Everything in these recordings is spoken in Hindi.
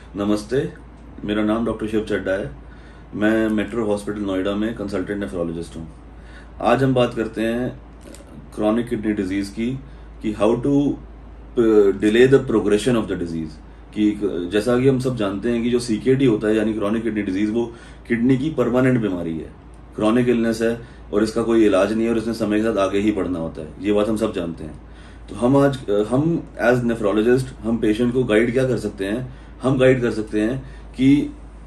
नमस्ते, मेरा नाम डॉक्टर शिव चड्डा है। मैं मेट्रो हॉस्पिटल नोएडा में कंसल्टेंट नेफ्रोलॉजिस्ट हूँ। आज हम बात करते हैं क्रॉनिक किडनी डिजीज़ की कि how to delay the progression of the disease. कि जैसा कि हम सब जानते हैं कि जो सीकेडी होता है यानी क्रॉनिक किडनी डिजीज़, वो किडनी की परमानेंट बीमारी है, क्रॉनिक इलनेस है और इसका कोई इलाज नहीं है और इसने समय के साथ आगे ही बढ़ना होता है। ये बात हम सब जानते हैं। तो हम एज नेफ्रोलॉजिस्ट हम पेशेंट को गाइड क्या कर सकते हैं? हम गाइड कर सकते हैं कि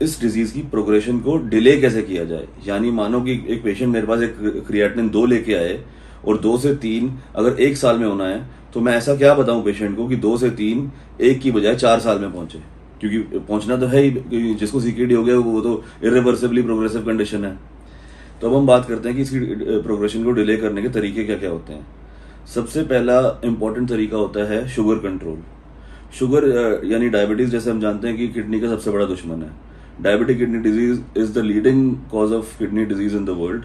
इस डिजीज की प्रोग्रेशन को डिले कैसे किया जाए। यानी मानो कि एक पेशेंट मेरे पास एक क्रिएटिनिन 2 लेके आए और 2 से 3 अगर 1 साल में होना है, तो मैं ऐसा क्या बताऊं पेशेंट को कि 2 से 3 1 की बजाय 4 साल में पहुंचे, क्योंकि पहुंचना तो है ही। जिसको सीकेडी हो गया वो तो इरिवर्सिबली प्रोग्रेसिव कंडीशन है। तो अब हम बात करते हैं कि इसकी प्रोग्रेशन को डिले करने के तरीके क्या क्या होते हैं। सबसे पहला इंपॉर्टेंट तरीका होता है शुगर कंट्रोल। शुगर यानी डायबिटीज, जैसे हम जानते हैं कि किडनी का सबसे बड़ा दुश्मन है। Diabetic kidney disease is the leading cause of kidney disease in the world.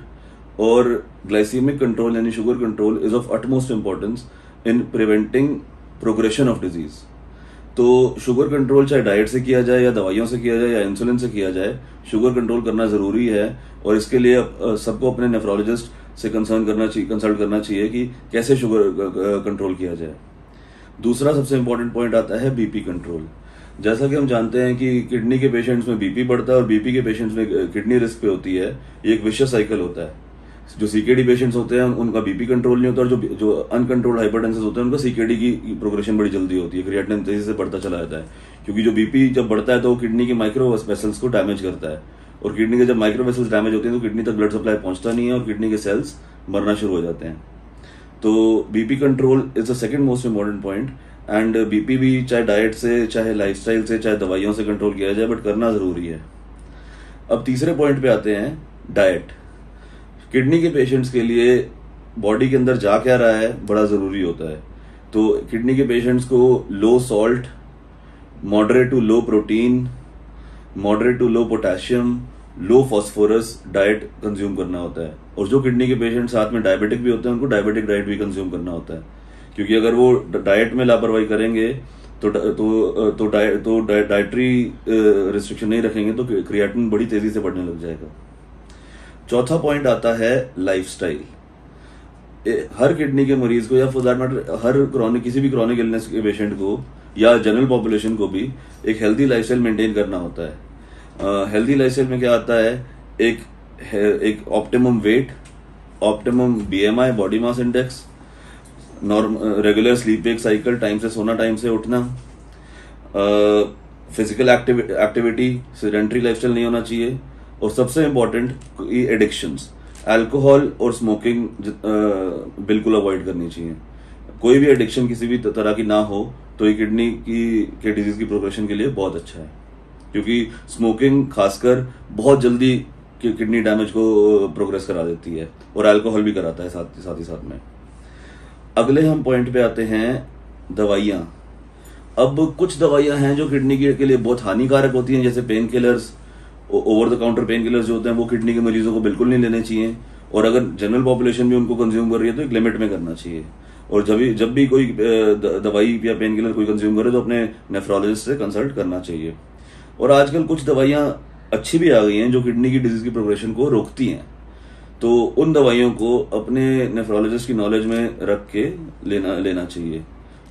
और ग्लाइसीमिक कंट्रोल यानी sugar control is of utmost importance in preventing progression of disease. तो शुगर कंट्रोल चाहे डाइट से किया जाए या दवाइयों से किया जाए या इंसुलिन से किया जाए, शुगर कंट्रोल करना जरूरी है। और इसके लिए सबको अपने नेफ्रोलॉजिस्ट से कंसल्ट करना चाहिए कि कैसे शुगर कंट्रोल किया जाए। दूसरा सबसे इंपॉर्टेंट पॉइंट आता है बीपी कंट्रोल। जैसा कि हम जानते हैं कि किडनी के पेशेंट्स में बीपी बढ़ता है और बीपी के पेशेंट्स में किडनी रिस्क पे होती है। ये एक विशियस साइकिल होता है। जो सीकेडी पेशेंट्स होते हैं उनका बीपी कंट्रोल नहीं होता और जो अनकंट्रोल्ड हाइपरटेंसिव होते हैं उनका सीकेडी की प्रोग्रेशन बड़ी जल्दी होती है, क्रिएटिनिन तेजी से बढ़ता चला जाता है। क्योंकि जो बीपी जब बढ़ता है तो वो किडनी के माइक्रो वेसल्स को डैमेज करता है और किडनी के जब माइक्रो वेसल्स डैमेज होते हैं तो किडनी तक ब्लड सप्लाई पहुंचता नहीं है और किडनी के सेल्स मरना शुरू हो जाते हैं। तो BP control is the second most important point. And BP भी चाहे डाइट से, चाहे लाइफस्टाइल से, चाहे दवाइयों से कंट्रोल किया जाए, बट करना जरूरी है। अब तीसरे पॉइंट पे आते हैं, डाइट। किडनी के पेशेंट्स के लिए बॉडी के अंदर जा क्या रहा है बड़ा जरूरी होता है। तो किडनी के पेशेंट्स को low salt, moderate to low protein, moderate to low potassium, low phosphorus diet consume करना होता है। और जो किडनी के पेशेंट साथ में डायबिटिक भी होते हैं, उनको डायबिटिक डाइट भी कंज्यूम करना होता है। क्योंकि अगर वो डाइट में लापरवाही करेंगे तो डाइटरी रिस्ट्रिक्शन नहीं रखेंगे तो क्रिएटिनिन बड़ी तेजी से बढ़ने लग जाएगा। चौथा पॉइंट आता है लाइफस्टाइल। हर किडनी के मरीज को या फॉर दैट मैटर हर किसी भी क्रॉनिक इलनेस के पेशेंट को या जनरल पॉपुलेशन को भी एक हेल्दी लाइफस्टाइल मेंटेन करना होता है। हेल्दी लाइफस्टाइल में क्या आता है? एक optimum weight, optimum BMI body mass index, regular sleep wake cycle, time से सोना, टाइम से उठना, फिजिकल एक्टिविटी, सेडेंटरी लाइफस्टाइल नहीं होना चाहिए। और सबसे इंपॉर्टेंट एडिक्शंस, अल्कोहल और स्मोकिंग बिल्कुल अवॉइड करनी चाहिए। कोई भी एडिक्शन किसी भी तरह की ना हो तो ये किडनी के डिजीज की प्रोग्रेशन के लिए बहुत अच्छा है। क्योंकि स्मोकिंग खासकर बहुत जल्दी किडनी डैमेज को प्रोग्रेस करा देती है और अल्कोहल भी कराता है साथ ही साथ में। अगले हम पॉइंट पे आते हैं, दवाइयां। अब कुछ दवाइयां हैं जो किडनी के लिए बहुत हानिकारक होती हैं, जैसे pain killers, over the counter pain killers जो होते हैं वो किडनी के मरीजों को बिल्कुल नहीं लेने चाहिए। और अगर जनरल पॉपुलेशन भी उनको कंज्यूम कर रही है तो एक लिमिट में करना चाहिए। और जब भी कोई दवाई या पेन किलर कोई कंज्यूम करे तो अपने नेफ्रोलॉजिस्ट से कंसल्ट करना चाहिए। और आजकल कुछ दवाइयां अच्छी भी आ गई हैं जो किडनी की डिजीज की प्रोग्रेशन को रोकती हैं। तो उन दवाइयों को अपने नेफ्रोलॉजिस्ट की नॉलेज में रख के लेना चाहिए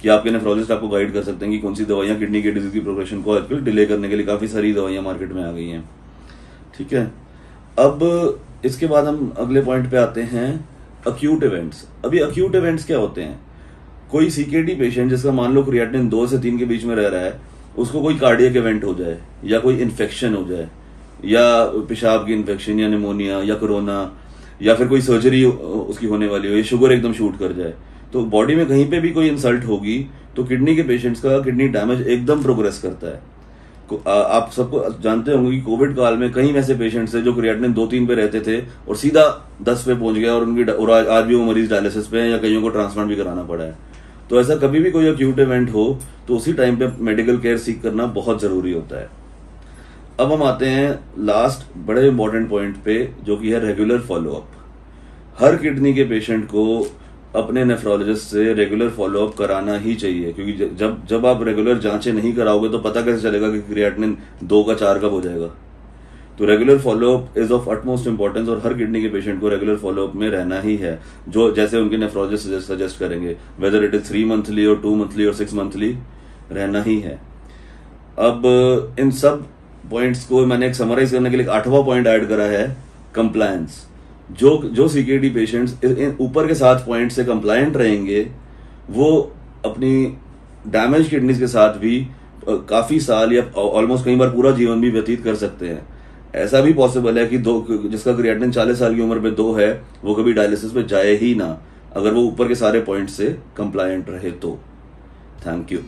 कि आपके नेफ्रोलॉजिस्ट आपको गाइड कर सकते हैं कि कौन सी दवाइयां किडनी की डिजीज की प्रोग्रेशन को आजकल डिले करने के लिए काफी सारी दवाइयां मार्केट में आ गई हैं। ठीक है। अब इसके बाद हम अगले पॉइंट पे आते हैं, अक्यूट इवेंट्स। अभी अक्यूट इवेंट्स क्या होते हैं? कोई सीकेडी पेशेंट जिसका मान लो क्रिएटिनिन 2 से 3 के बीच में रह रहा है, उसको कोई कार्डियक इवेंट हो जाए या कोई इन्फेक्शन हो जाए या पेशाब की इन्फेक्शन या निमोनिया या कोरोना या फिर कोई सर्जरी उसकी होने वाली हो, या शुगर एकदम शूट कर जाए, तो बॉडी में कहीं पे भी कोई इंसल्ट होगी तो किडनी के पेशेंट्स का किडनी डैमेज एकदम प्रोग्रेस करता है। आप सबको जानते होंगे कि कोविड काल में कई ऐसे पेशेंट्स थे जो क्रिएटिनिन 2-3 पे रहते थे और सीधा 10 पे पहुंच गया और आज भी वो मरीज डायलिसिस पे हैं या कईयों को ट्रांसप्लांट भी कराना पड़ा है। तो ऐसा कभी भी कोई अक्यूट इवेंट हो तो उसी टाइम पे मेडिकल केयर सीख करना बहुत जरूरी होता है। अब हम आते हैं लास्ट बड़े इंपॉर्टेंट पॉइंट पे, जो कि है रेगुलर फॉलोअप। हर किडनी के पेशेंट को अपने नेफ्रोलॉजिस्ट से रेगुलर फॉलोअप कराना ही चाहिए, क्योंकि जब जब आप रेगुलर जांचें नहीं कराओगे तो पता कैसे चलेगा कि क्रिएटिनिन 2 का 4 कब हो जाएगा। तो regular follow up is of utmost importance, और हर किडनी के पेशेंट को रेगुलर फॉलोअप में रहना ही है, जो जैसे उनके नेफ्रोलॉजिस्ट सजेस्ट करेंगे, वेदर इट इज 3 मंथली और 2 मंथली और 6 मंथली, रहना ही है। अब इन सब पॉइंट्स को मैंने एक समराइज करने के लिए 8वां पॉइंट ऐड करा है, कंप्लायंस। जो सीकेडी पेशेंट्स ऊपर के 7 पॉइंट से कंप्लायंट रहेंगे, वो अपनी डैमेज किडनीज के साथ भी काफी साल या ऑलमोस्ट कई बार पूरा जीवन भी व्यतीत कर सकते हैं। ऐसा भी पॉसिबल है कि जिसका क्रिएटिनिन 40 साल की उम्र में 2 है, वो कभी डायलिसिस पे जाए ही ना, अगर वो ऊपर के सारे पॉइंट से कंप्लायंट रहे तो। Thank you.